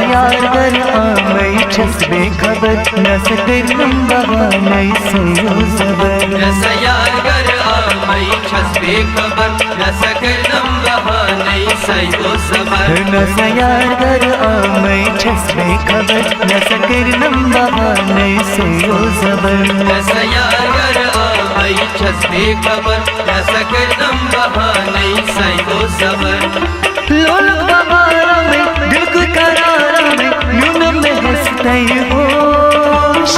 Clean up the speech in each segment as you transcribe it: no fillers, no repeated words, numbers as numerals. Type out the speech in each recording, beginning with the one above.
यार कर आमई छस बेखबर न सकर बहाने से ज़बर यार कर आमई छस बेखबर न सकर बहाने से ज़बर न यार कर आमई छस बेखबर न सकर बहाने से ज़बर यार कर आमई छस बेखबर न सकर बहाने से ज़बर लोल बहारा में दिल को करारा में यूं में हंसते होश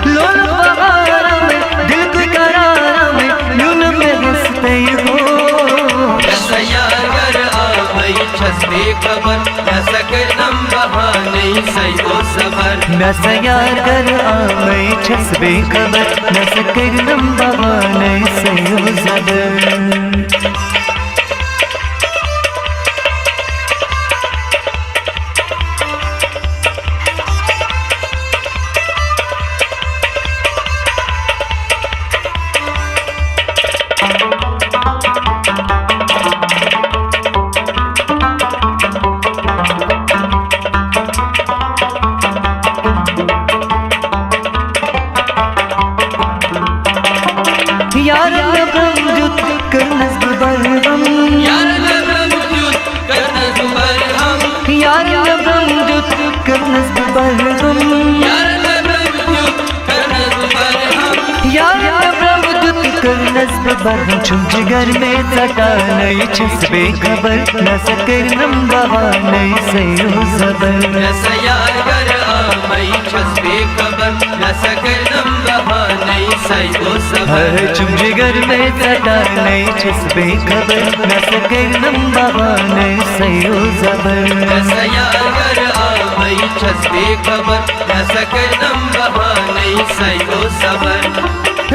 लोल बहारा में दिल को करारा में यूं में हंसते होश यार कर आमई छस बेखबर न सकर बहाने से ज़बर न यार कर आमई छस बेखबर न सकर बहाने से ज़बर यार ब्रह्मजुत करनस बरहम यार ब्रह्मजुत करनस बरहम यार ब्रह्मजुत करनस बरहम यार ब्रह्मजुत करनस बरहम यार ब्रह्मजुत करनस बरहम छुम जिगर में सटा नहीं छस बेखबर न सकर बहाने से ज़बर यार कर आमई छस बेखबर न सकर बहाने से ज़बर छुम जिगर में सटा नहीं छस बेखबर न सकर बहाने से ज़बर यार कर आमई छस बेखबर न सकर बहाने से ज़बर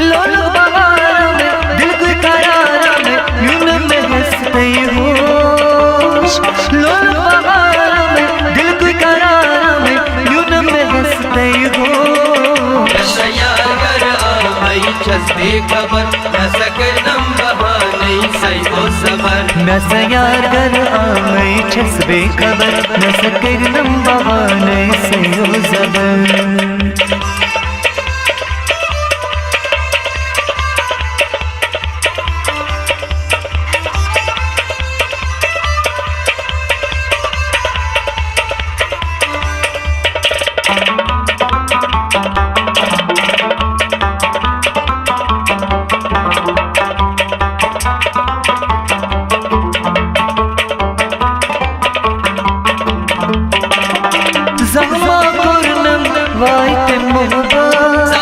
लोल बहारा में दिल को करारा में यूं में हंसते होश लोल बहारा में दिल को करारा में यूं में हंसते होश यार कर आमई छस बेखबर न सकर बहाने से ज़बर न यार कर आमई छस बेखबर न सकर बहाने से ज़बर ज़मा पूर्णम वाइट मोहब्बत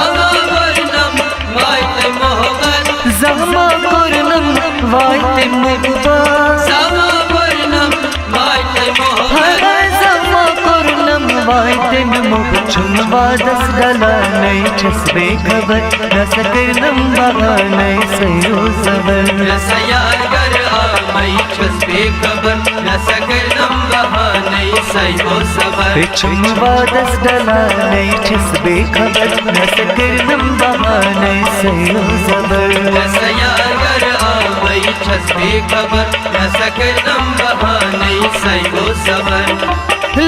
ज़मा पूर्णम वाइट मोहब्बत ज़मा पूर्णम वाइट मोहब्बत ज़मा पूर्णम वाइट मोहब्बत छुम वादस डला नहीं छस बेखबर न सकर बहाने से ज़बर यार कर आमई छस बेखबर न सकर बहाने से ज़बर छुम वादस डला नहीं छस बेखबर न सकर बहाने से ज़बर यार कर आमई छस बेखबर न सकर बहाने से ज़बर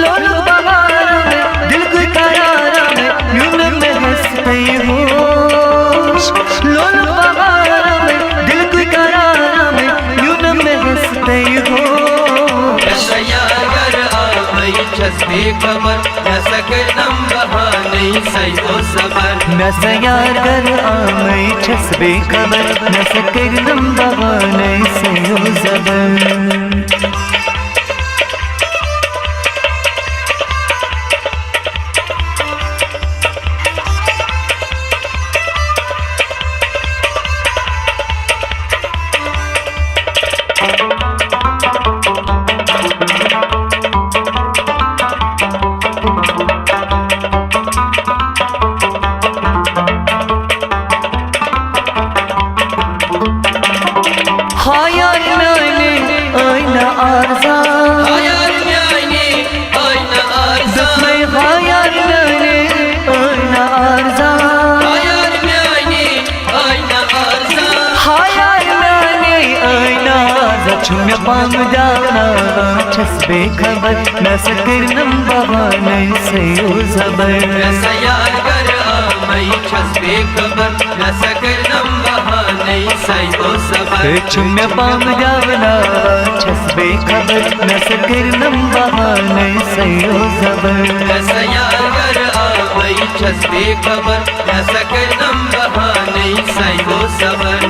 लोल बहारा में दिल को करारा में यूं में हंसते होश लोल बहारा में दिल को करारा में यूं में हंसते होश यार कर आमई छस बेखबर न सकर बहाने से ज़बर न यार कर आमई छस बेखबर न सकर बहाने से ज़बर हाय आईना आईना आरज़ा पाम जाना छसबे खबर न सकरनम बहाने से ओ जबर रसयार कर आमई छसबे खबर न सकरनम बहाने सयो सबर चुम पाम जाना छसबे खबर न सकरनम बहाने से ओ जबर रसयार कर आमई छसबे खबर न सकरनम बहाने सयो सबर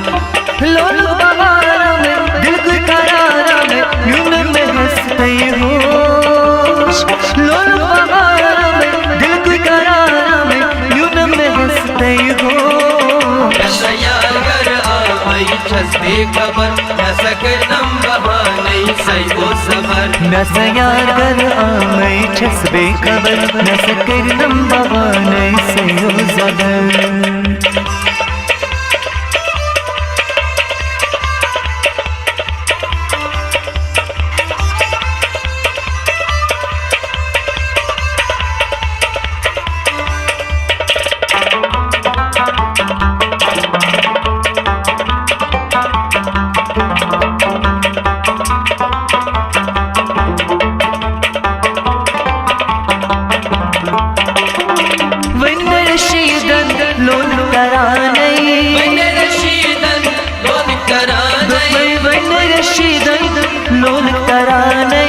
लोल बहारा में दिल को करारा में यूं में हंसते होश लोल बहारा में दिल को करारा में यूं में हंसते होश रसयार कर आमई छसबे खबर न सकरनम बहाने सयो सबर नसयार कर आमई छसबे खबर न सकरनम बहाने से ओ जबर लोन कराने बन रशीदन लोन कराने बन रशीदन लोन कराने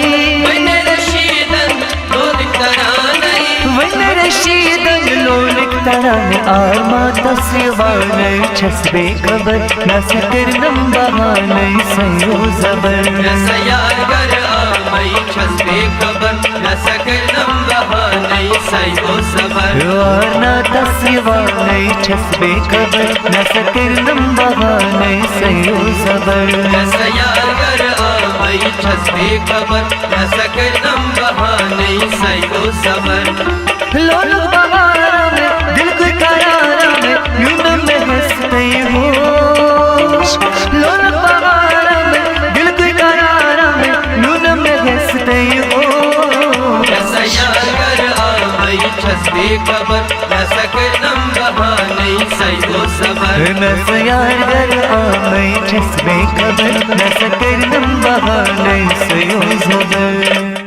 बन रशीदन लोन कराने बन रशीदन लोन कराने आरमा तस्वाने छसबे खबर न सकरनम बहाने सयो जबर रसयार कर आमई छसबे खबर न सकरनम बहाने सयो सबर आरना तस्वाने छसबे खबर न सकरनम बहाने सयो जबर रसयार कर आमई छसबे खबर न सकरनम बहाने सयो सबर लोल बहारा में दिल को करारा में यूं में हंसते होश लोल बहारा में दिल को करारा में यूं में हंसते होश रसयार कर आमई छसबे खबर न सकरनम बहाने सयो सबर नसयार कर आमई छसबे खबर न सकरनम बहाने से ओ जबर